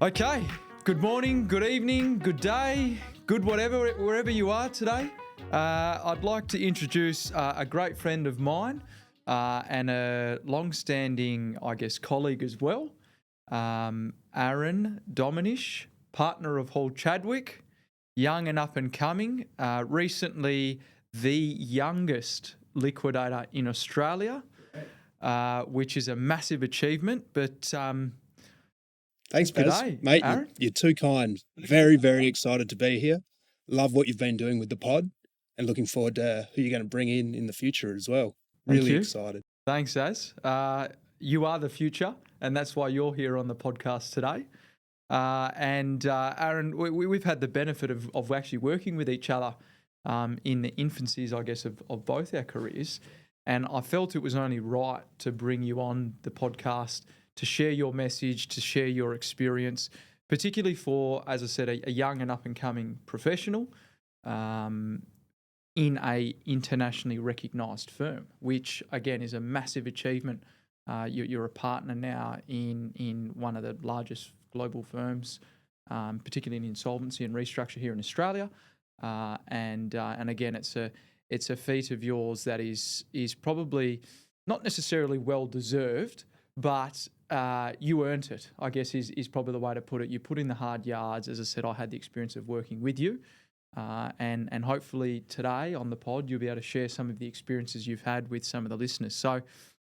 Okay, good morning, good evening, good day, good whatever, wherever you are today. I'd like to introduce a great friend of mine and a long-standing, colleague as well, Aaron Dominish, partner of Hall Chadwick, young and up and coming, recently the youngest liquidator in Australia, which is a massive achievement, but... Thanks, Paz. G'day, Mate, Aaron. you're too kind. Very, very excited to be here. Love what you've been doing with the pod and looking forward to who you're going to bring in the future as well. Thank Really you. excited. Thanks, Az. You are the future, and that's why you're here on the podcast today. Aaron, we've had the benefit of actually working with each other in the infancies, of both our careers. And I felt it was only right to bring you on the podcast to share your message, to share your experience, particularly for, as I said, a young and up-and-coming professional in a internationally recognised firm, which, again, is a massive achievement. You're a partner now in one of the largest global firms, particularly in insolvency and restructure here in Australia. And again, it's a feat of yours that is probably not necessarily well-deserved, but you earned it, I guess, is probably the way to put it. You put in the hard yards. As I said, I had the experience of working with you. And hopefully today on the pod, you'll be able to share some of the experiences you've had with some of the listeners. So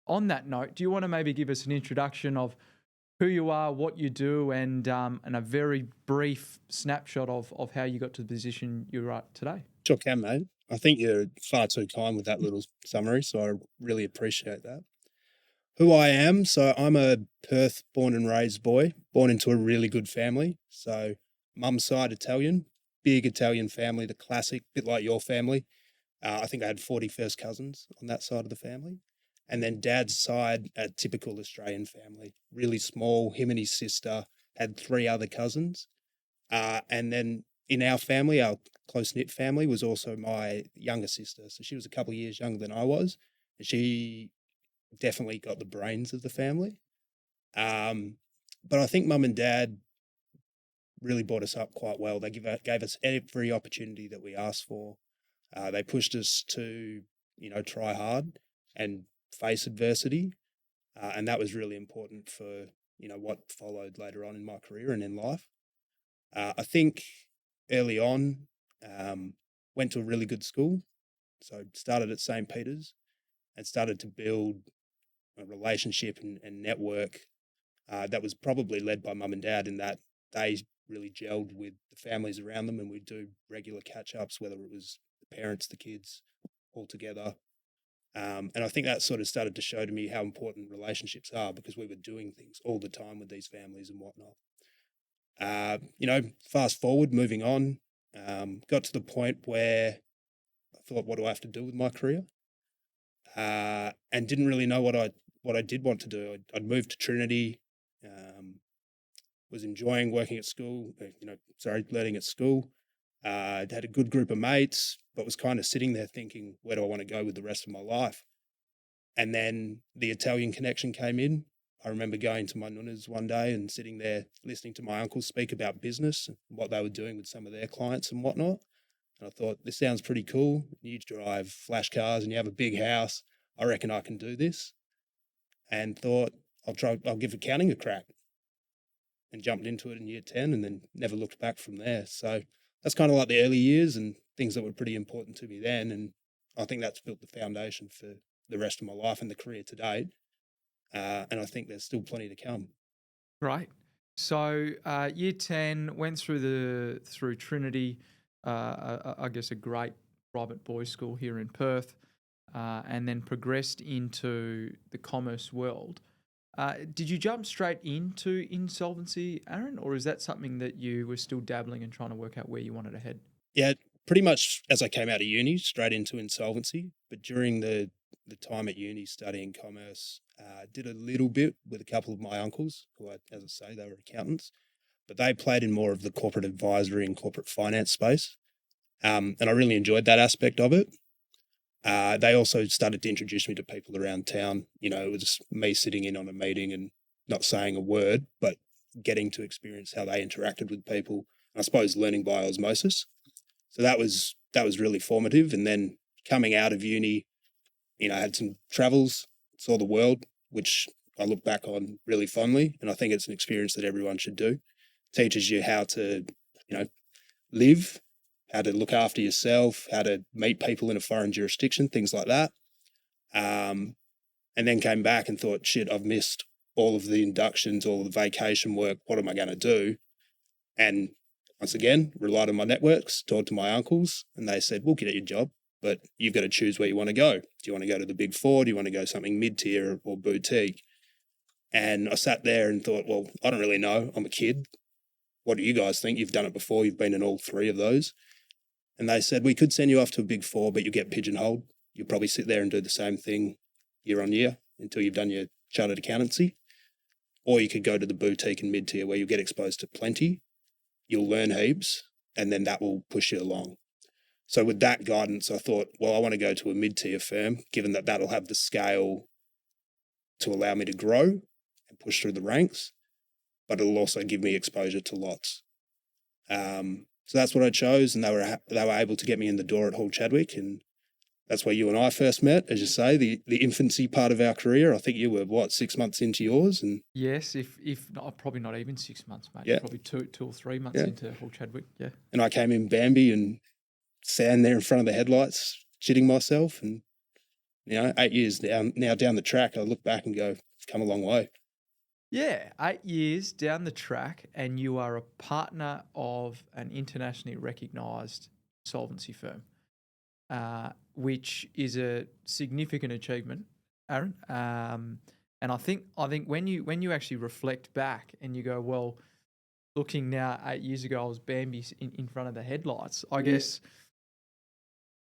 on that note, do you want to maybe give us an introduction of who you are, what you do, and a very brief snapshot of how you got to the position you're at today? Sure can, mate. I think you're far too kind with that little summary, so I really appreciate that. Who I am, so I'm a Perth born and raised boy, born into a really good family. So mum's side Italian, big Italian family, the classic, bit like your family. I think I had 40 first cousins on that side of the family. And then dad's side, a typical Australian family, really small. Him and his sister had 3 other cousins. And then in our family, our close-knit family, was also my younger sister. So she was a couple of years younger than I was. And she definitely got the brains of the family. But I think mum and dad really brought us up quite well. They gave us every opportunity that we asked for. They pushed us to, try hard and face adversity. And that was really important for, what followed later on in my career and in life. I think early on, went to a really good school. So started at St. Peter's and started to build a relationship and network that was probably led by mum and dad, in that they really gelled with the families around them, and we'd do regular catch-ups, whether it was the parents, the kids, all together. And I think that sort of started to show to me how important relationships are, because we were doing things all the time with these families and whatnot. Fast forward, moving on, got to the point where I thought, what do I have to do with my career? And didn't really know what I did want to do. I'd moved to Trinity, was enjoying working at school, learning at school. Had a good group of mates, but was kind of sitting there thinking, where do I want to go with the rest of my life? And then the Italian connection came in. I remember going to my nunna's one day and sitting there listening to my uncle speak about business and what they were doing with some of their clients and whatnot. And I thought, this sounds pretty cool. You drive flash cars and you have a big house. I reckon I can do this. And thought, I'll give accounting a crack. And jumped into it in year 10 and then never looked back from there. So that's kind of like the early years and things that were pretty important to me then. And I think that's built the foundation for the rest of my life and the career to date. And I think there's still plenty to come. Right. So year 10, went through Trinity, a great private boys' school here in Perth, and then progressed into the commerce world. Did you jump straight into insolvency, Aaron, or is that something that you were still dabbling and trying to work out where you wanted to head? Yeah, pretty much as I came out of uni, straight into insolvency. But during the time at uni studying commerce, did a little bit with a couple of my uncles, who, as I say, they were accountants, but they played in more of the corporate advisory and corporate finance space. And I really enjoyed that aspect of it. They also started to introduce me to people around town. It was me sitting in on a meeting and not saying a word, but getting to experience how they interacted with people. I suppose learning by osmosis. So that was really formative. And then coming out of uni, I had some travels, saw the world, which I look back on really fondly. And I think it's an experience that everyone should do. Teaches you how to, live, how to look after yourself, how to meet people in a foreign jurisdiction, things like that. And then came back and thought, shit, I've missed all of the inductions, all of the vacation work. What am I going to do? And once again, relied on my networks, talked to my uncles, and they said, we'll get you a job, but you've got to choose where you want to go. Do you want to go to the Big Four? Do you want to go something mid-tier or boutique? And I sat there and thought, well, I don't really know. I'm a kid. What do you guys think? You've done it before. You've been in all three of those. And they said, we could send you off to a Big Four, but you'll get pigeonholed. You'll probably sit there and do the same thing year on year until you've done your chartered accountancy. Or you could go to the boutique and mid-tier where you'll get exposed to plenty. You'll learn heaps, and then that will push you along. So with that guidance, I thought, well, I want to go to a mid-tier firm, given that that'll have the scale to allow me to grow and push through the ranks, but it'll also give me exposure to lots. So that's what I chose, and they were able to get me in the door at Hall Chadwick, and that's where you and I first met, as you say, the infancy part of our career. I think you were, 6 months into yours? And yes, if not, probably not even 6 months, mate. Yeah. Probably two or 3 months into Hall Chadwick, yeah. And I came in Bambi and stand there in front of the headlights, shitting myself, and 8 years now down the track, I look back and go, it's come a long way. Yeah, 8 years down the track, and you are a partner of an internationally recognised insolvency firm, which is a significant achievement, Aaron. And I think when you actually reflect back and you go, well, looking now 8 years ago, I was Bambi in front of the headlights. I guess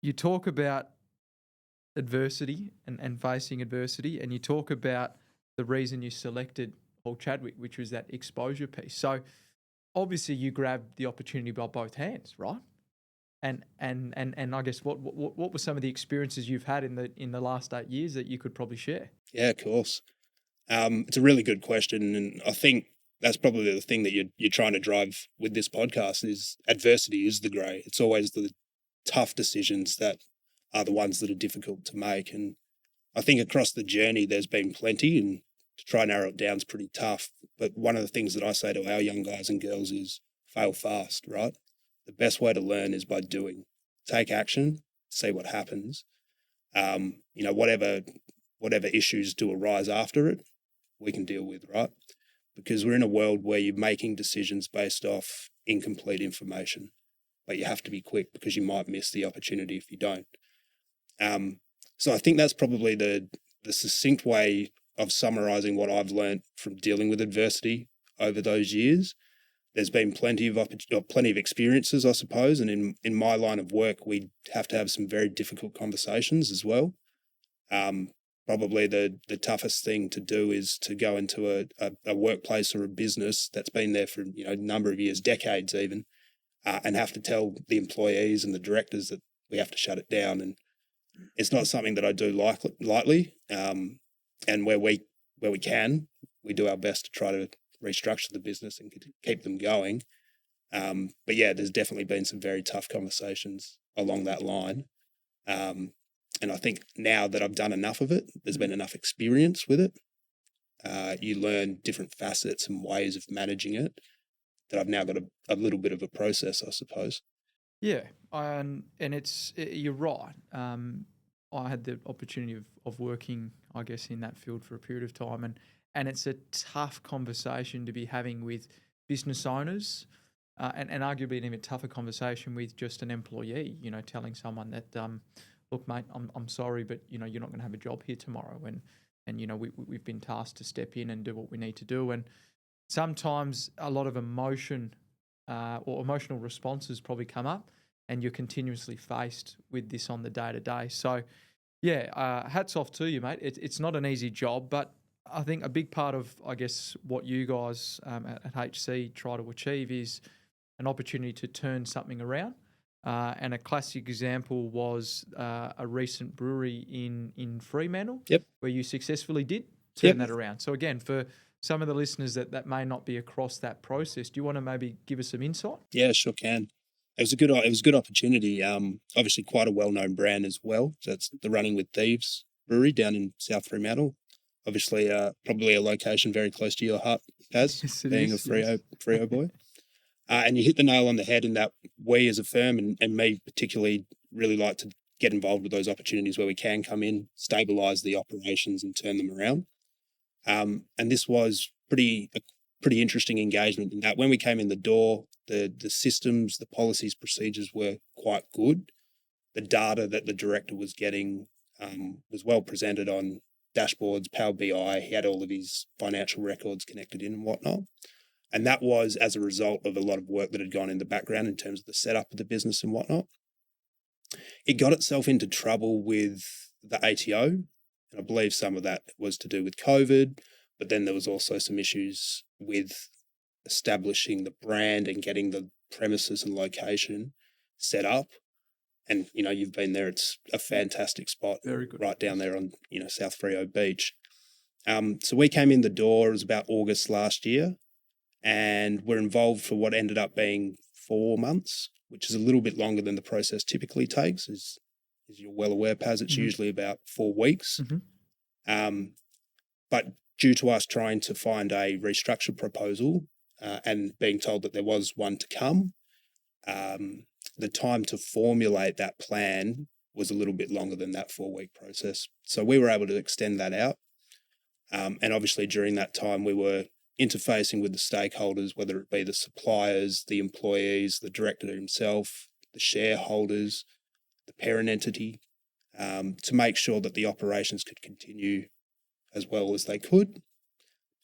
you talk about adversity and facing adversity, and you talk about the reason you selected Hall Chadwick, which was that exposure piece. So obviously you grabbed the opportunity by both hands, right? And I guess what were some of the experiences you've had in the last 8 years that you could probably share? Yeah, of course. It's a really good question, and I think that's probably the thing that you're trying to drive with this podcast is adversity is the grey. It's always the tough decisions that are the ones that are difficult to make. And I think across the journey there's been plenty, and to try and narrow it down is pretty tough. But one of the things that I say to our young guys and girls is fail fast, right? The best way to learn is by doing. Take action, see what happens. Whatever issues do arise after it, we can deal with, right? Because we're in a world where you're making decisions based off incomplete information, but you have to be quick because you might miss the opportunity if you don't. So I think that's probably the succinct way of summarising what I've learned from dealing with adversity over those years. There's been plenty of experiences, I suppose, and in my line of work, we have to have some very difficult conversations as well. Probably the toughest thing to do is to go into a workplace or a business that's been there for a number of years, decades even, and have to tell the employees and the directors that we have to shut it down. And it's not something that I do lightly. And where we can, we do our best to try to restructure the business and keep them going. But yeah, there's definitely been some very tough conversations along that line. And I think now that I've done enough of it, there's been enough experience with it. You learn different facets and ways of managing it that I've now got a little bit of a process, I suppose. Yeah, and you're right. I had the opportunity of working, I guess, in that field for a period of time, and it's a tough conversation to be having with business owners, and arguably an even tougher conversation with just an employee. Telling someone that, look, mate, I'm sorry, but you're not going to have a job here tomorrow, and we've been tasked to step in and do what we need to do, and sometimes a lot of emotion or emotional responses probably come up, and you're continuously faced with this on the day-to-day. So, yeah, hats off to you, mate. It's not an easy job, but I think a big part of, I guess, what you guys at HC try to achieve is an opportunity to turn something around. And a classic example was a recent brewery in Fremantle, Yep. where you successfully did turn that around. So again, for some of the listeners that may not be across that process, do you want to maybe give us some insight? Yeah, sure can. It was a good opportunity. Obviously quite a well-known brand as well. So it's the Running with Thieves brewery down in South Fremantle. Obviously, probably a location very close to your heart, Paz, Yes, it being is, a Freo, yes. Freo boy. And you hit the nail on the head in that we as a firm and me particularly really like to get involved with those opportunities where we can come in, stabilise the operations and turn them around. And this was a pretty interesting engagement in that when we came in the door, the systems, the policies, procedures were quite good. The data that the director was getting was well presented on dashboards, Power BI. He had all of his financial records connected in and whatnot. And that was as a result of a lot of work that had gone in the background in terms of the setup of the business and whatnot. It got itself into trouble with the ATO, and I believe some of that was to do with COVID, but then there was also some issues with establishing the brand and getting the premises and location set up. And, you've been there. It's a fantastic spot. Very good. Right down there on, South Freo Beach. So we came in the door, it was about August last year, and we're involved for what ended up being 4 months, which is a little bit longer than the process typically takes. As you're well aware, Paz, it's usually about 4 weeks. But due to us trying to find a restructure proposal and being told that there was one to come, the time to formulate that plan was a little bit longer than that 4-week process. So we were able to extend that out. And obviously during that time, we were interfacing with the stakeholders, whether it be the suppliers, the employees, the director himself, the shareholders, the parent entity, to make sure that the operations could continue as well as they could,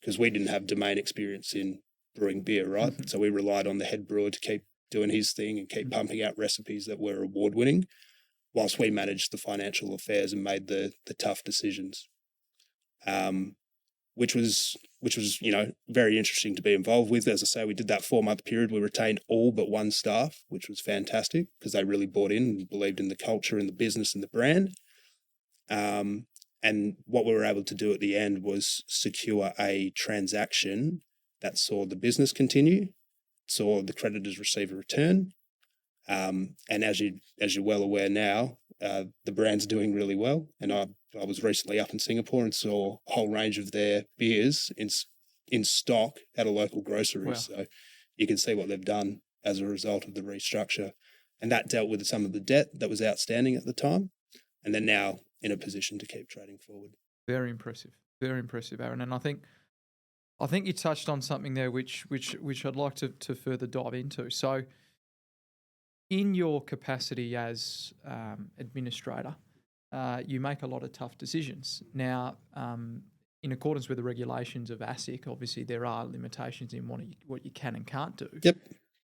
because we didn't have domain experience in brewing beer, right? So we relied on the head brewer to keep doing his thing and keep pumping out recipes that were award-winning, whilst we managed the financial affairs and made the tough decisions. Which was very interesting to be involved with. As I say, we did that 4-month period. We retained all but one staff, which was fantastic because they really bought in and believed in the culture and the business and the brand. And what we were able to do at the end was secure a transaction that saw the business continue, saw the creditors receive a return. And as you're well aware now, the brand's doing really well. And I was recently up in Singapore and saw a whole range of their beers in stock at a local grocery. Wow. So you can see what they've done as a result of the restructure. And that dealt with some of the debt that was outstanding at the time. And they're now in a position to keep trading forward. Very impressive, Aaron. And I think you touched on something there which I'd like to further dive into. So in your capacity as administrator, you make a lot of tough decisions. Now, in accordance with the regulations of ASIC, obviously there are limitations in what you can and can't do. Yep.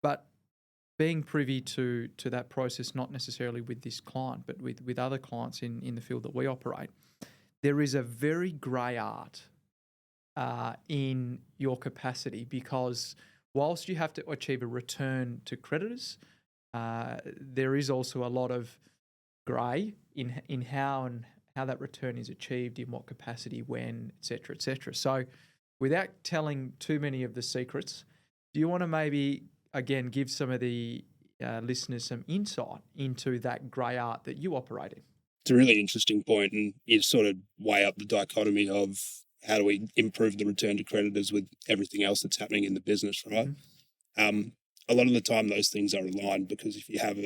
But being privy to that process, not necessarily with this client, but with other clients in the field that we operate, there is a very grey art in your capacity, because whilst you have to achieve a return to creditors, there is also a lot of grey in how that return is achieved, in what capacity, when, et cetera. So without telling too many of the secrets, do you want to maybe, again, give some of the listeners some insight into that grey art that you operate in? It's a really interesting point, and you sort of weigh up the dichotomy of how do we improve the return to creditors with everything else that's happening in the business, right? A lot of the time those things are aligned, because if you have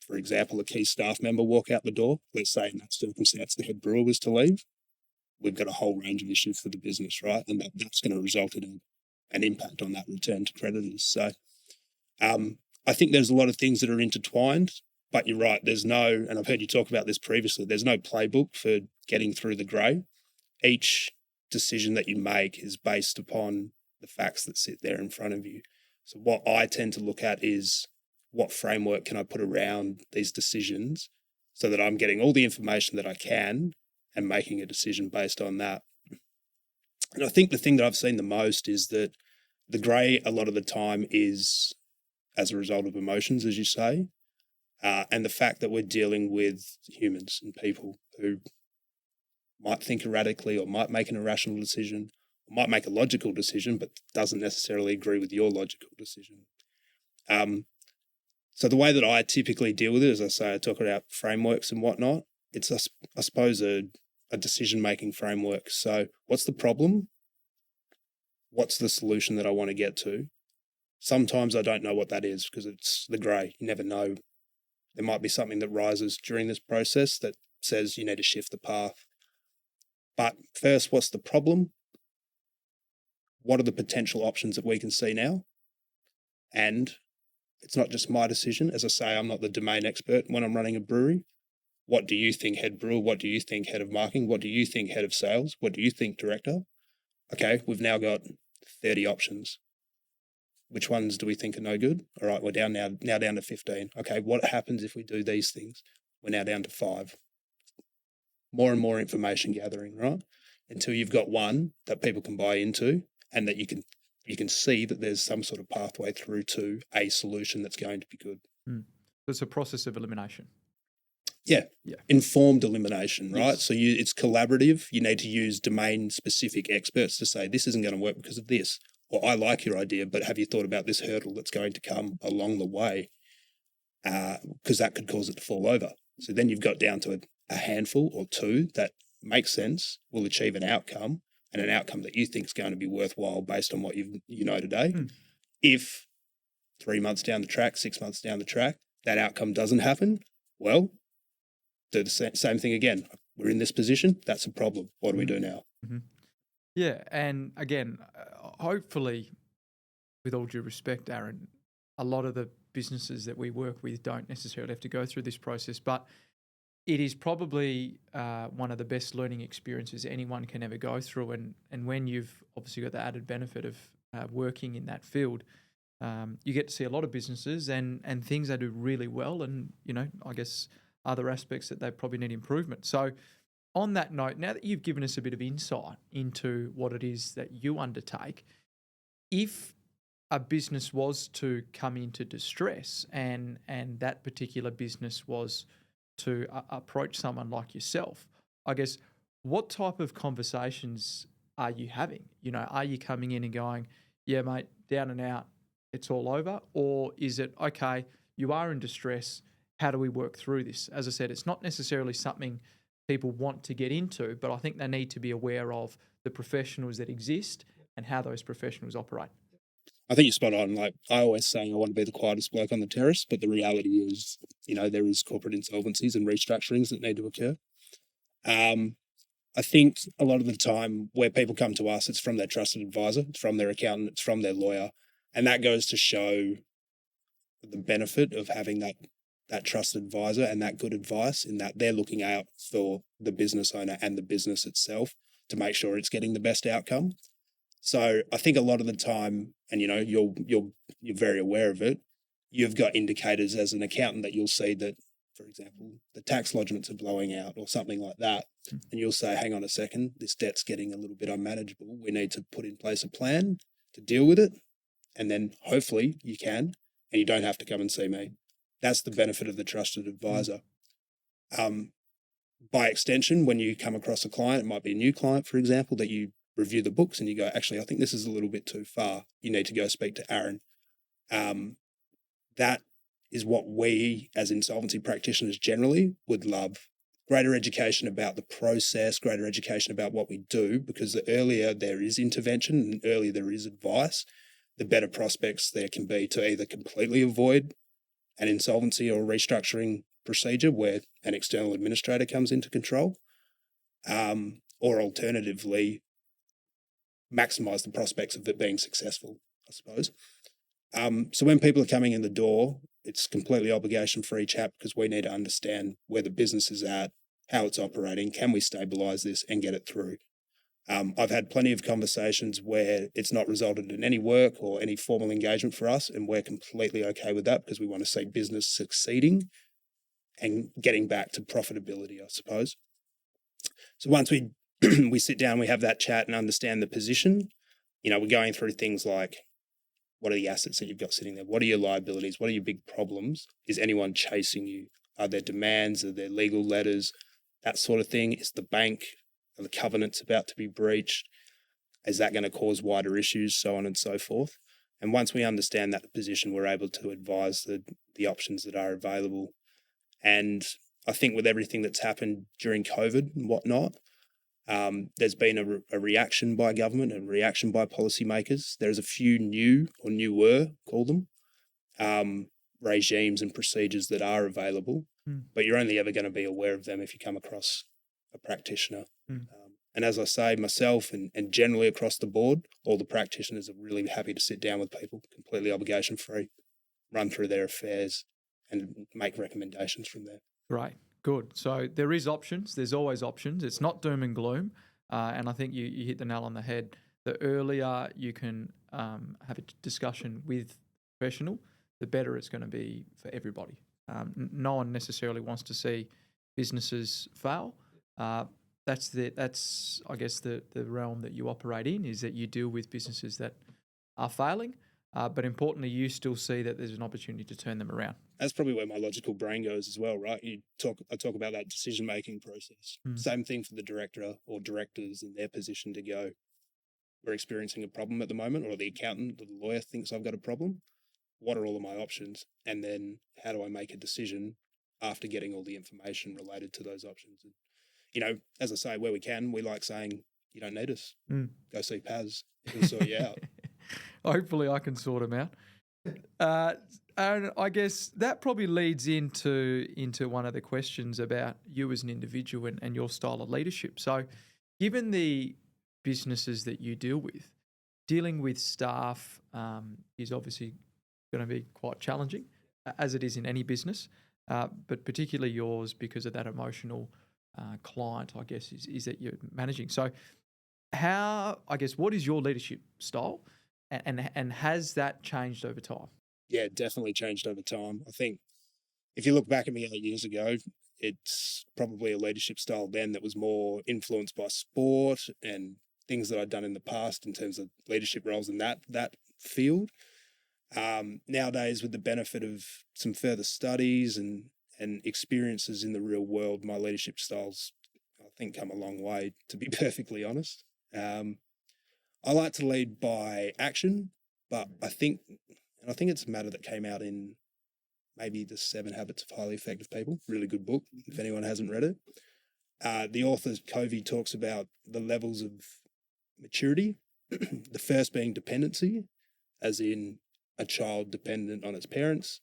for example, a key staff member walk out the door, let's say in that circumstance the head brewer was to leave, we've got a whole range of issues for the business, right? And that's going to result in an impact on that return to creditors. So I think there's a lot of things that are intertwined, but you're right, and I've heard you talk about this previously, there's no playbook for getting through the grey. Each decision that you make is based upon the facts that sit there in front of you. So what I tend to look at is, what framework can I put around these decisions so that I'm getting all the information that I can and making a decision based on that. And I think the thing that I've seen the most is that the grey a lot of the time is as a result of emotions, as you say, and the fact that we're dealing with humans and people who might think erratically or might make an irrational decision might make a logical decision, but doesn't necessarily agree with your logical decision. So the way that I typically deal with it, as I say, I talk about frameworks and whatnot. It's, I suppose, a decision-making framework. So what's the problem? What's the solution that I want to get to? Sometimes I don't know what that is because it's the grey. You never know. There might be something that rises during this process that says you need to shift the path. But first, what's the problem? What are the potential options that we can see now? And it's not just my decision. As I say, I'm not the domain expert when I'm running a brewery. What do you think, head brewer? What do you think, head of marketing? What do you think, head of sales? What do you think, director? Okay, we've now got 30 options. Which ones do we think are no good? All right, we're down now down to 15. Okay, what happens if we do these things? We're now down to 5. More and more information gathering, right? Until you've got one that people can buy into and that you can see that there's some sort of pathway through to a solution that's going to be good. It's a process of elimination. Yeah. Informed elimination, right? Yes. So it's collaborative. You need to use domain-specific experts to say, this isn't going to work because of this. Or I like your idea, but have you thought about this hurdle that's going to come along the way? Because that could cause it to fall over. So then you've got down to a handful or 2 that make sense, will achieve an outcome, and an outcome that you think is going to be worthwhile based on what you know today. If 3 months down the track, 6 months down the track, that outcome doesn't happen, well, do the same thing again. We're in this position. That's a problem. What do we do now? Yeah, and again, hopefully, with all due respect, Aaron, a lot of the businesses that we work with don't necessarily have to go through this process, but it is probably one of the best learning experiences anyone can ever go through. And when you've obviously got the added benefit of working in that field, you get to see a lot of businesses and things they do really well, and I guess other aspects that they probably need improvement. So on that note, now that you've given us a bit of insight into what it is that you undertake, if a business was to come into distress and that particular business was to approach someone like yourself, I guess, what type of conversations are you having? Are you coming in and going, yeah, mate, down and out, it's all over? Or is it, okay, you are in distress, how do we work through this? As I said, it's not necessarily something people want to get into, but I think they need to be aware of the professionals that exist and how those professionals operate. I think you're spot on. Like I always say, I want to be the quietest bloke on the terrace, but the reality is, there is corporate insolvencies and restructurings that need to occur. I think a lot of the time where people come to us, it's from their trusted advisor, it's from their accountant, it's from their lawyer. And that goes to show the benefit of having that trusted advisor and that good advice, in that they're looking out for the business owner and the business itself to make sure it's getting the best outcome. So I think a lot of the time, and you're very aware of it, you've got indicators as an accountant that you'll see that, for example, the tax lodgements are blowing out or something like that. And you'll say, hang on a second, this debt's getting a little bit unmanageable. We need to put in place a plan to deal with it. And then hopefully you can, and you don't have to come and see me. That's the benefit of the trusted advisor. By extension, when you come across a client, it might be a new client, for example, that you review the books and you go, actually, I think this is a little bit too far. You need to go speak to Aaron. That is what we as insolvency practitioners generally would love. Greater education about the process, greater education about what we do, because the earlier there is intervention and earlier there is advice, the better prospects there can be to either completely avoid an insolvency or restructuring procedure where an external administrator comes into control, or alternatively, maximise the prospects of it being successful, I suppose. So when people are coming in the door, it's completely obligation-free chat, because we need to understand where the business is at, how it's operating, can we stabilise this and get it through. I've had plenty of conversations where it's not resulted in any work or any formal engagement for us, and we're completely okay with that because we want to see business succeeding and getting back to profitability, I suppose. So once we we sit down, we have that chat and understand the position, we're going through things like, what are the assets that you've got sitting there? What are your liabilities? What are your big problems? Is anyone chasing you? Are there demands? Are there legal letters? That sort of thing. Is the bank, are the covenants about to be breached? Is that going to cause wider issues, so on and so forth? And once we understand that position, we're able to advise the options that are available. And I think with everything that's happened during COVID and whatnot, there's been a reaction by government and reaction by policymakers. There's a few new or newer, call them, regimes and procedures that are available, but you're only ever going to be aware of them if you come across a practitioner. And as I say, myself and generally across the board, all the practitioners are really happy to sit down with people, completely obligation free, run through their affairs and make recommendations from there. Great, good. So there is options. There's always options. It's not doom and gloom. And I think you hit the nail on the head. The earlier you can have a discussion with a professional, the better it's going to be for everybody. No one necessarily wants to see businesses fail. That's I guess the realm that you operate in, is that you deal with businesses that are failing, but importantly, you still see that there's an opportunity to turn them around. That's probably where my logical brain goes as well, right? I talk about that decision-making process. Same thing for the director or directors in their position to go, we're experiencing a problem at the moment, or the accountant or the lawyer thinks I've got a problem. What are all of my options? And then how do I make a decision after getting all the information related to those options? And, you know, as I say, where we can, we like saying, you don't need us. Go see Paz. He'll sort you out. Hopefully I can sort them out. And I guess that probably leads into one of the questions about you as an individual and your style of leadership. So given the businesses that you deal with, dealing with staff is obviously going to be quite challenging, as it is in any business, but particularly yours because of that emotional client, I guess, is that you're managing. So what is your leadership style, and has that changed over time? Yeah, definitely changed over time. I think if you look back at me 8 years ago, it's probably a leadership style then that was more influenced by sport and things that I'd done in the past in terms of leadership roles in that field. Nowadays, with the benefit of some further studies and experiences in the real world, my leadership styles, I think, come a long way, to be perfectly honest. I like to lead by action, but I think it's a matter that came out in maybe the 7 Habits of Highly Effective People, really good book, if anyone hasn't read it. The author, Covey, talks about the levels of maturity, the first being dependency, as in a child dependent on its parents.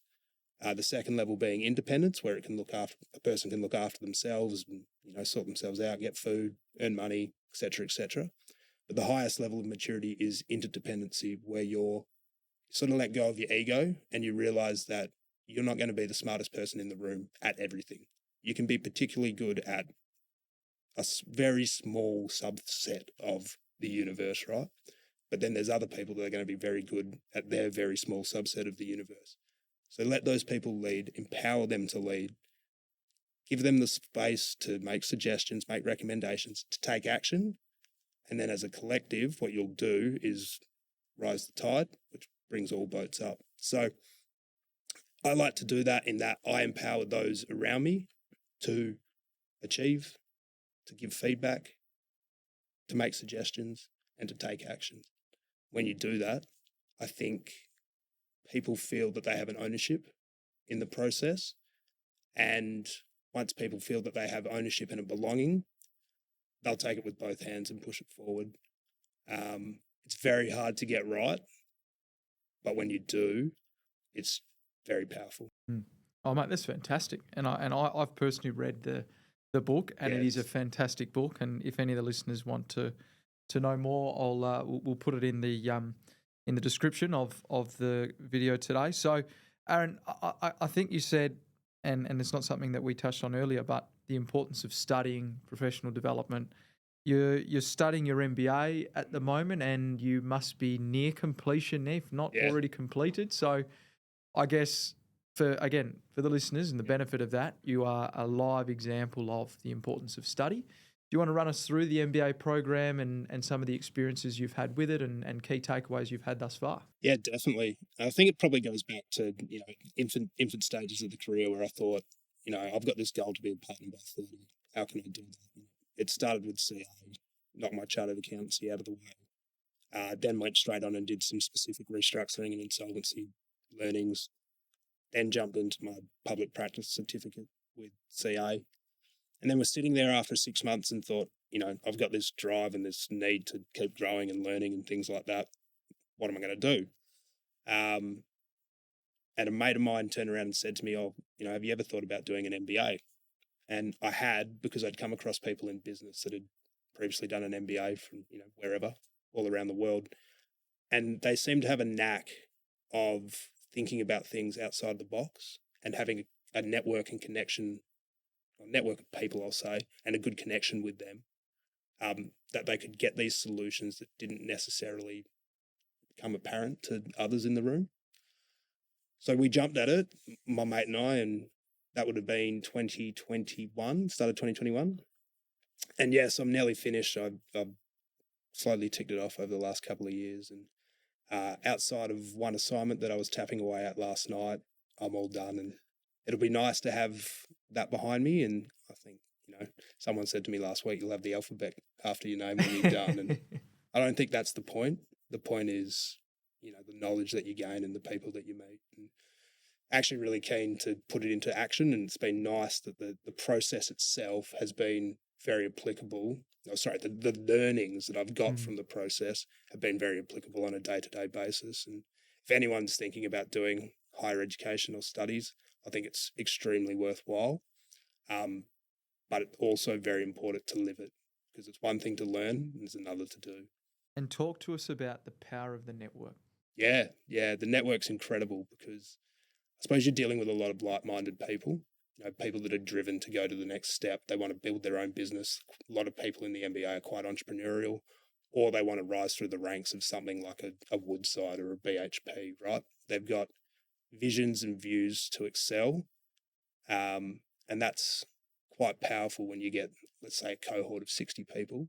The second level being independence, where a person can look after themselves and, you know, sort themselves out, get food, earn money, etc., etc. But the highest level of maturity is interdependency, where you sort of let go of your ego and you realize that you're not going to be the smartest person in the room at everything. You can be particularly good at a very small subset of the universe, right? But then there's other people that are going to be very good at their very small subset of the universe. So let those people lead, empower them to lead, give them the space to make suggestions, make recommendations, to take action. And then as a collective, what you'll do is rise the tide, which brings all boats up. So I like to do that in that I empower those around me to achieve, to give feedback, to make suggestions, and to take action. When you do that, I think people feel that they have an ownership in the process. And once people feel that they have ownership and a belonging, they'll take it with both hands and push it forward. It's very hard to get right, but when you do, it's very powerful. Oh, mate, that's fantastic. And I've personally read the book, and it is a fantastic book. And if any of the listeners want to know more, we'll put it in the description of the video today. So, Aaron, I think you said, and it's not something that we touched on earlier, but the importance of studying professional development. You're studying your MBA at the moment, and you must be near completion, if not already completed. So, I guess for the listeners and the benefit of that, you are a live example of the importance of study. Do you want to run us through the MBA program and some of the experiences you've had with it and key takeaways you've had thus far? Yeah, definitely. I think it probably goes back to, you know, infant stages of the career where I thought, you know, I've got this goal to be a partner by 30. How can I do that? It started with CA, knock my chartered accountancy out of the way. Then went straight on and did some specific restructuring and insolvency learnings. Then jumped into my public practice certificate with CA. And then was sitting there after 6 months and thought, I've got this drive and this need to keep growing and learning and things like that. What am I going to do? And a mate of mine turned around and said to me, have you ever thought about doing an MBA? And I had, because I'd come across people in business that had previously done an MBA from, wherever, all around the world. And they seemed to have a knack of thinking about things outside the box and having a network and connection, or network of people, I'll say, and a good connection with them, that they could get these solutions that didn't necessarily become apparent to others in the room. So we jumped at it, my mate and I, and that would have been 2021, started 2021. And yes, I'm nearly finished. I've slowly ticked it off over the last couple of years. And outside of one assignment that I was tapping away at last night, I'm all done. And it'll be nice to have that behind me. And I think, someone said to me last week, you'll have the alphabet after your name when you're done. And I don't think that's the point. The point is, the knowledge that you gain and the people that you meet. And actually really keen to put it into action. And it's been nice that the process itself has been very applicable. The learnings that I've got from the process have been very applicable on a day-to-day basis. And if anyone's thinking about doing higher education or studies, I think it's extremely worthwhile. But it's also very important to live it, because it's one thing to learn and it's another to do. And talk to us about the power of the network. Yeah. The network's incredible, because I suppose you're dealing with a lot of like-minded people, people that are driven to go to the next step. They want to build their own business. A lot of people in the MBA are quite entrepreneurial, or they want to rise through the ranks of something like a Woodside or a BHP, right? They've got visions and views to excel, and that's quite powerful when you get, let's say, a cohort of 60 people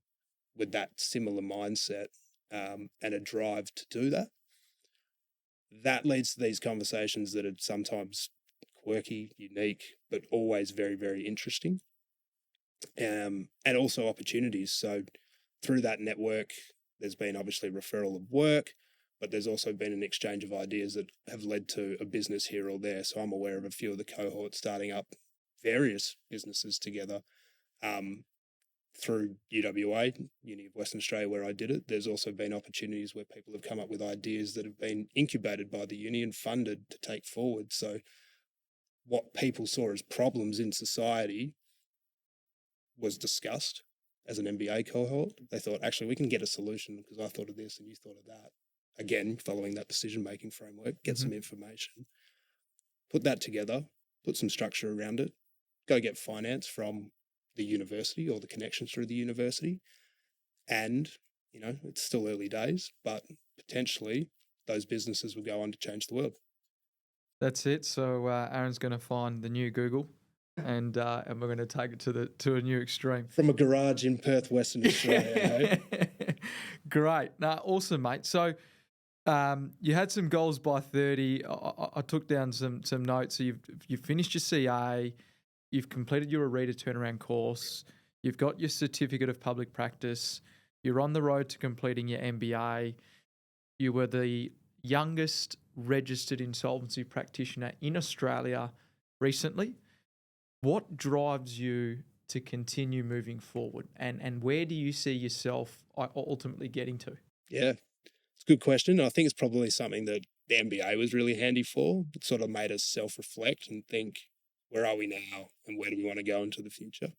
with that similar mindset and a drive to do that. That leads to these conversations that are sometimes quirky, unique, but always very, very interesting, and also opportunities. So through that network, there's been obviously referral of work, but there's also been an exchange of ideas that have led to a business here or there. So I'm aware of a few of the cohorts starting up various businesses together through UWA, Uni of Western Australia, where I did it. There's also been opportunities where people have come up with ideas that have been incubated by the uni and funded to take forward. So what people saw as problems in society was discussed as an MBA cohort. They thought, actually, we can get a solution because I thought of this and you thought of that. Again, following that decision-making framework, get some information, put that together, put some structure around it, go get finance from the university or the connections through the university. And, it's still early days, but potentially those businesses will go on to change the world. That's it. So Aaron's going to find the new Google, and we're going to take it to a new extreme. From a garage in Perth, Western Australia. Right? Great. Awesome, mate. So you had some goals by 30. I took down some notes. So you've finished your CA, you've completed your ARETA turnaround course, you've got your certificate of public practice, you're on the road to completing your MBA. You were the youngest registered insolvency practitioner in Australia recently. What drives you to continue moving forward, and where do you see yourself ultimately getting to? Yeah, it's a good question. I think it's probably something that the MBA was really handy for. It sort of made us self-reflect and think, where are we now and where do we want to go into the future?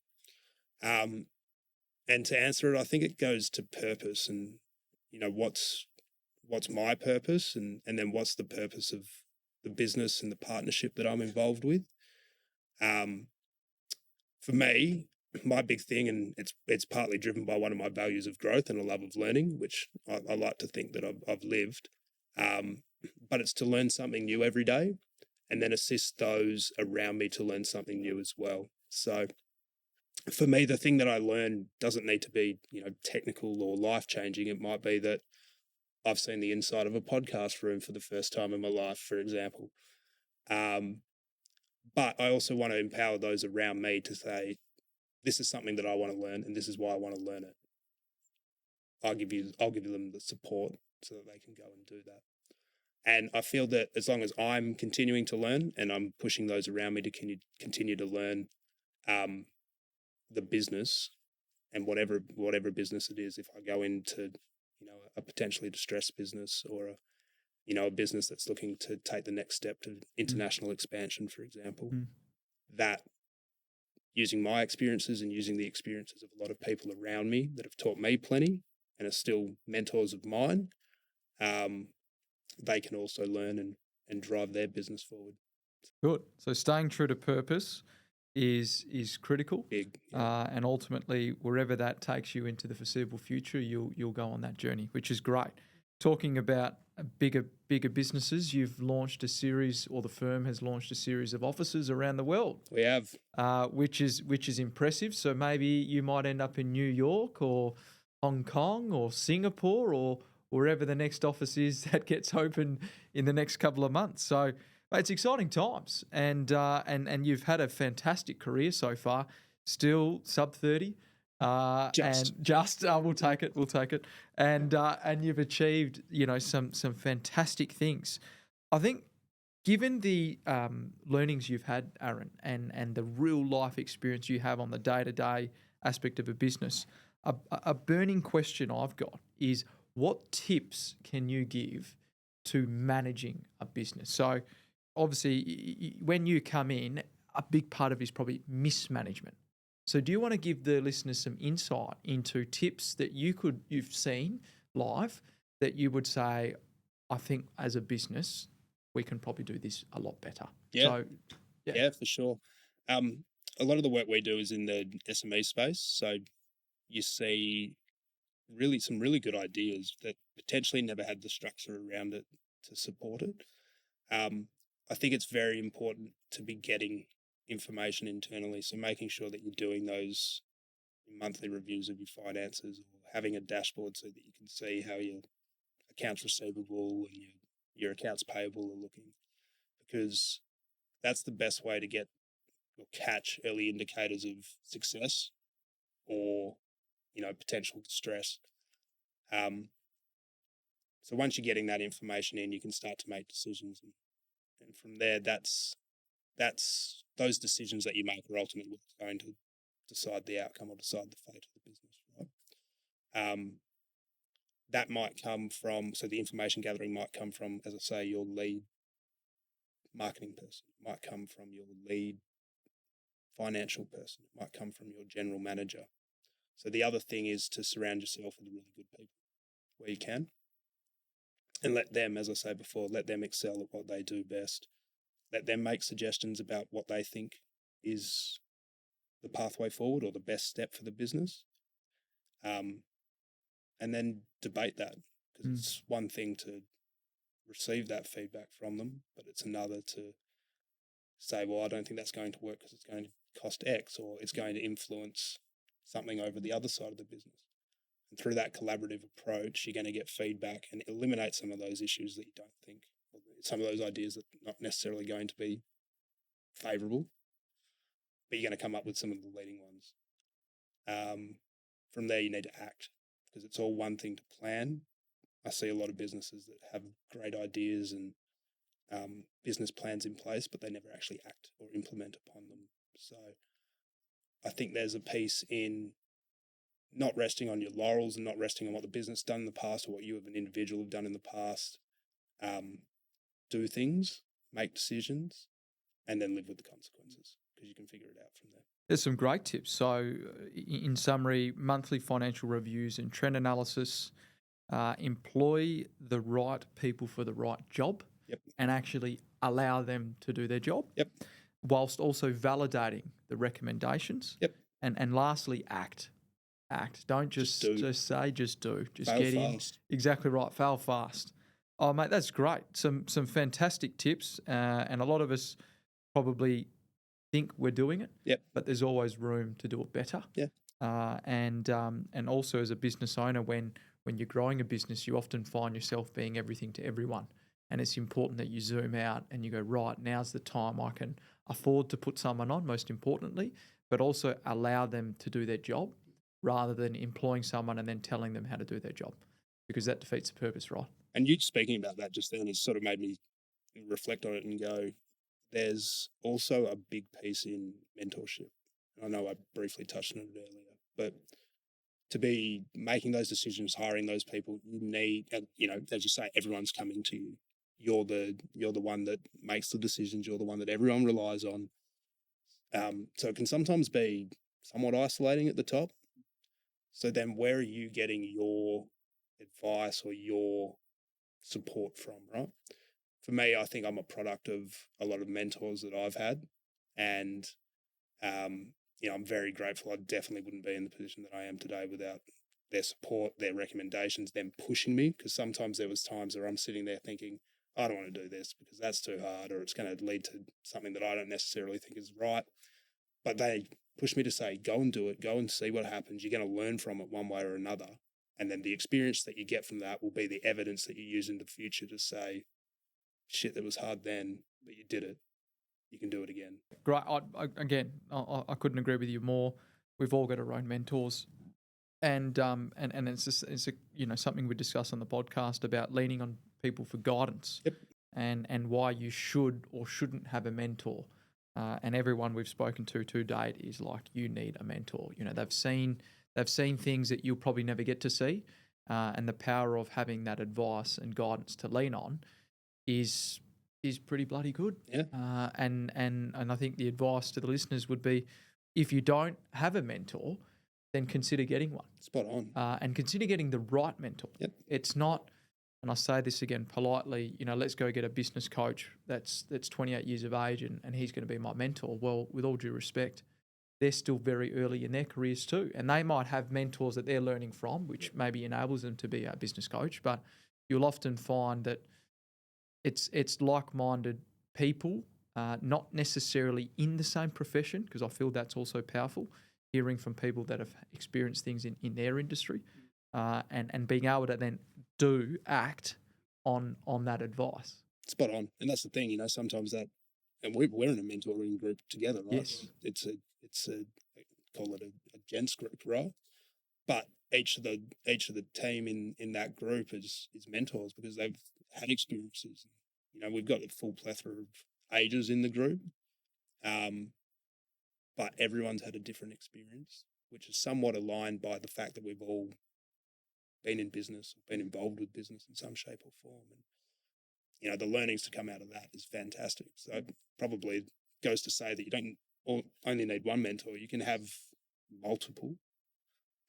And to answer it, I think it goes to purpose and, what's my purpose and then what's the purpose of the business and the partnership that I'm involved with. For me, my big thing, and it's partly driven by one of my values of growth and a love of learning, which I like to think that I've lived, but it's to learn something new every day and then assist those around me to learn something new as well. So for me, the thing that I learn doesn't need to be, technical or life-changing. It might be that I've seen the inside of a podcast room for the first time in my life, for example. But I also want to empower those around me to say, this is something that I want to learn and this is why I want to learn it. I'll give them the support so that they can go and do that. And I feel that as long as I'm continuing to learn and I'm pushing those around me to continue to learn the business and whatever business it is, if I go into, a potentially distressed business or a business that's looking to take the next step to international expansion, for example, that using my experiences and using the experiences of a lot of people around me that have taught me plenty and are still mentors of mine, they can also learn and drive their business forward. Good. So staying true to purpose is critical. Big. Yeah. And ultimately, wherever that takes you into the foreseeable future, you'll go on that journey, which is great. Talking about bigger businesses, you've launched a series, or the firm has launched a series of offices around the world. We have, which is impressive. So maybe you might end up in New York or Hong Kong or Singapore or wherever the next office is that gets open in the next couple of months. So it's exciting times, and you've had a fantastic career so far. Still sub 30. We'll take it. And you've achieved, some fantastic things. I think, given the learnings you've had, Aaron, and the real life experience you have on the day-to-day aspect of a business, a burning question I've got is, what tips can you give to managing a business? So obviously, when you come in, a big part of it is probably mismanagement. So do you want to give the listeners some insight into tips that you've seen live that you would say, I think as a business, we can probably do this a lot better? Yeah, for sure. A lot of the work we do is in the SME space. So you see some really good ideas that potentially never had the structure around it to support it. I think it's very important to be getting information internally. So making sure that you're doing those monthly reviews of your finances, or having a dashboard so that you can see how your accounts receivable and your accounts payable are looking, because that's the best way to get or catch early indicators of success or, potential distress. So once you're getting that information in, you can start to make decisions. And from there, that's those decisions that you make are ultimately what's going to decide the outcome or decide the fate of the business, right? That might come from, so the information gathering might come from, as I say, your lead marketing person. It might come from your lead financial person. It might come from your general manager. So the other thing is to surround yourself with really good people where you can, and let them, as I say before, let them excel at what they do best. Let them make suggestions about what they think is the pathway forward or the best step for the business. And then debate that, because it's one thing to receive that feedback from them, but it's another to say, well, I don't think that's going to work because it's going to cost X, or it's going to influence something over the other side of the business. And through that collaborative approach, you're going to get feedback and eliminate some of those issues that you don't think, some of those ideas that are not necessarily going to be favourable, but you're going to come up with some of the leading ones. From there, you need to act, because it's all one thing to plan. I see a lot of businesses that have great ideas and business plans in place, but they never actually act or implement upon them. So I think there's a piece in not resting on your laurels and not resting on what the business done in the past or what you as an individual have done in the past. Do things, make decisions, and then live with the consequences, because you can figure it out from there. There's some great tips. So in summary, monthly financial reviews and trend analysis, employ the right people for the right job, and actually allow them to do their job, whilst also validating the recommendations. And lastly, act. Don't just say, just do. Just fail get fast. in. Exactly right. Fail fast. Oh, mate, that's great. Some fantastic tips, and a lot of us probably think we're doing it, but there's always room to do it better. And also as a business owner, when you're growing a business, you often find yourself being everything to everyone, and it's important that you zoom out and you go, right, now's the time I can afford to put someone on, most importantly, but also allow them to do their job rather than employing someone and then telling them how to do their job, because that defeats the purpose, right? And you speaking about that just then has sort of made me reflect on it and go, there's also a big piece in mentorship. I know I briefly touched on it earlier, but to be making those decisions, hiring those people, you need, and as you say, everyone's coming to you. You're the one that makes the decisions. You're the one that everyone relies on. So it can sometimes be somewhat isolating at the top. So then where are you getting your advice or your support from, right? For me, I think I'm a product of a lot of mentors that I've had. And, I'm very grateful. I definitely wouldn't be in the position that I am today without their support, their recommendations, them pushing me. Because sometimes there was times where I'm sitting there thinking, I don't want to do this because that's too hard, or it's going to lead to something that I don't necessarily think is right. But they push me to say, go and do it, go and see what happens. You're going to learn from it one way or another. And then the experience that you get from that will be the evidence that you use in the future to say, shit, that was hard then, but you did it. You can do it again. Great. I couldn't agree with you more. We've all got our own mentors, and it's something we discuss on the podcast about leaning on people for guidance, Yep. and why you should or shouldn't have a mentor. And everyone we've spoken to date is like, you need a mentor. They've seen things that you'll probably never get to see, and the power of having that advice and guidance to lean on is pretty bloody good. Yeah. And I think the advice to the listeners would be, if you don't have a mentor, then consider getting one. Spot on. And consider getting the right mentor. Yep. It's not, and I say this again politely, let's go get a business coach that's 28 years of age and he's going to be my mentor. Well, with all due respect, they're still very early in their careers too. And they might have mentors that they're learning from, which maybe enables them to be a business coach. But you'll often find that it's like-minded people, not necessarily in the same profession, because I feel that's also powerful, hearing from people that have experienced things in their industry, and being able to then act on that advice. Spot on. And that's the thing, sometimes that, and we're in a mentoring group together, right? Yes. It's a call it a gents group, right? But each of the team in that group is mentors because they've had experiences. We've got a full plethora of ages in the group, but everyone's had a different experience, which is somewhat aligned by the fact that we've all been in business, been involved with business in some shape or form. And, the learnings to come out of that is fantastic. So it probably goes to say that you don't only need one mentor. You can have multiple,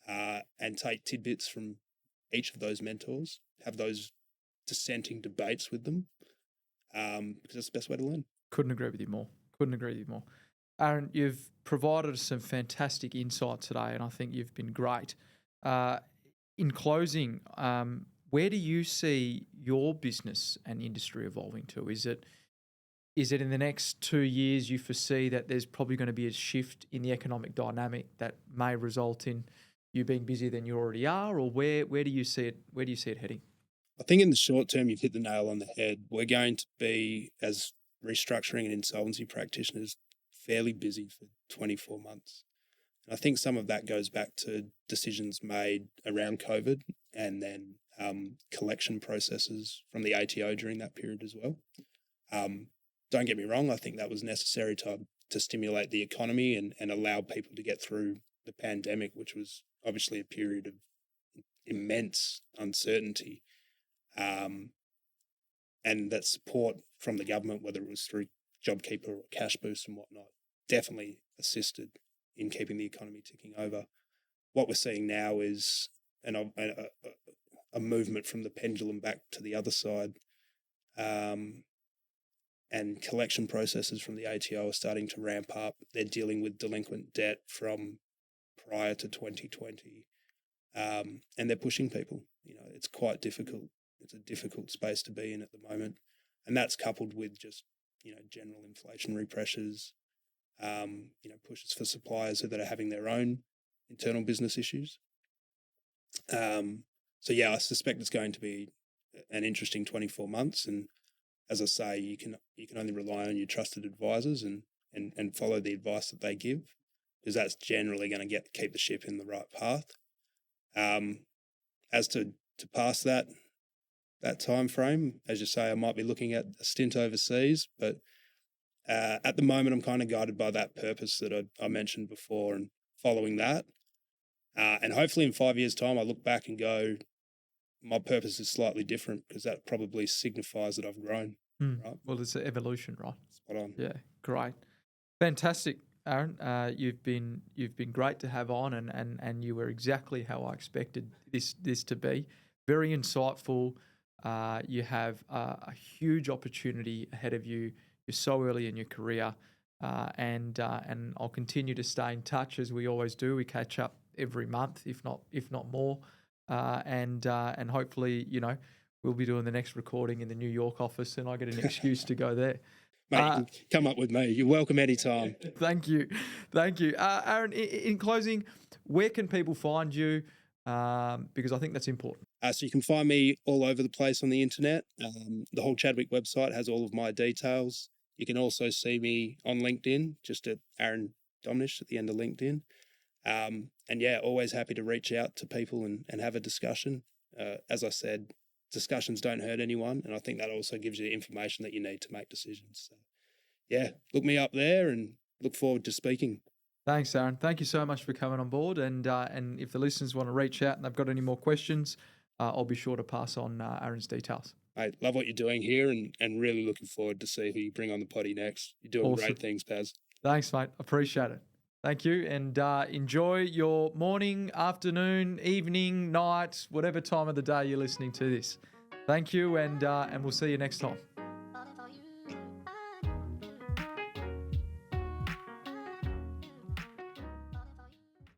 and take tidbits from each of those mentors, have those dissenting debates with them, because that's the best way to learn. Couldn't agree with you more. Aaron, you've provided us some fantastic insight today, and I think you've been great. In closing, where do you see your business and industry evolving to? Is it in the next 2 years you foresee that there's probably going to be a shift in the economic dynamic that may result in you being busier than you already are, or where do you see it? Where do you see it heading? I think in the short term, you've hit the nail on the head. We're going to be, as restructuring and insolvency practitioners, fairly busy for 24 months. And I think some of that goes back to decisions made around COVID and then collection processes from the ATO during that period as well. Don't get me wrong, I think that was necessary to stimulate the economy and allow people to get through the pandemic, which was obviously a period of immense uncertainty. And that support from the government, whether it was through JobKeeper or cash boost and whatnot, definitely assisted in keeping the economy ticking over. What we're seeing now is a movement from the pendulum back to the other side, and collection processes from the ATO are starting to ramp up. They're dealing with delinquent debt from prior to 2020, and they're pushing people. It's quite difficult. It's a difficult space to be in at the moment, and that's coupled with just general inflationary pressures, pushes for suppliers that are having their own internal business issues. So yeah, I suspect it's going to be an interesting 24 months, and as I say, you can only rely on your trusted advisors and follow the advice that they give. because that's generally going to keep the ship in the right path. As to pass that time frame, as you say, I might be looking at a stint overseas, but at the moment I'm kind of guided by that purpose that I mentioned before and following that. And hopefully in 5 years' time, I look back and go, my purpose is slightly different, because that probably signifies that I've grown. Right? Well, it's an evolution, right? Spot on. Yeah, great. Fantastic, Aaron. You've been great to have on, and you were exactly how I expected this to be. Very insightful. You have a huge opportunity ahead of you. You're so early in your career, and I'll continue to stay in touch as we always do. We catch up every month, if not more, and hopefully, we'll be doing the next recording in the New York office, and I get an excuse to go there. Mate, you can come up with me. You're welcome anytime. Thank you. Aaron, in closing, where can people find you? Because I think that's important. So you can find me all over the place on the internet. The Hall Chadwick website has all of my details. You can also see me on LinkedIn, just at Aaron Dominish at the end of LinkedIn. And yeah, always happy to reach out to people and have a discussion. As I said, discussions don't hurt anyone, and I think that also gives you information that you need to make decisions. So, yeah, look me up there and look forward to speaking. Thanks, Aaron. Thank you so much for coming on board. And if the listeners want to reach out and they've got any more questions, I'll be sure to pass on Aaron's details. Mate, love what you're doing here, and really looking forward to see who you bring on the potty next. You're doing Awesome. Great things, Paz. Thanks, mate. Appreciate it. Thank you, and enjoy your morning, afternoon, evening, night, whatever time of the day you're listening to this. Thank you, and we'll see you next time.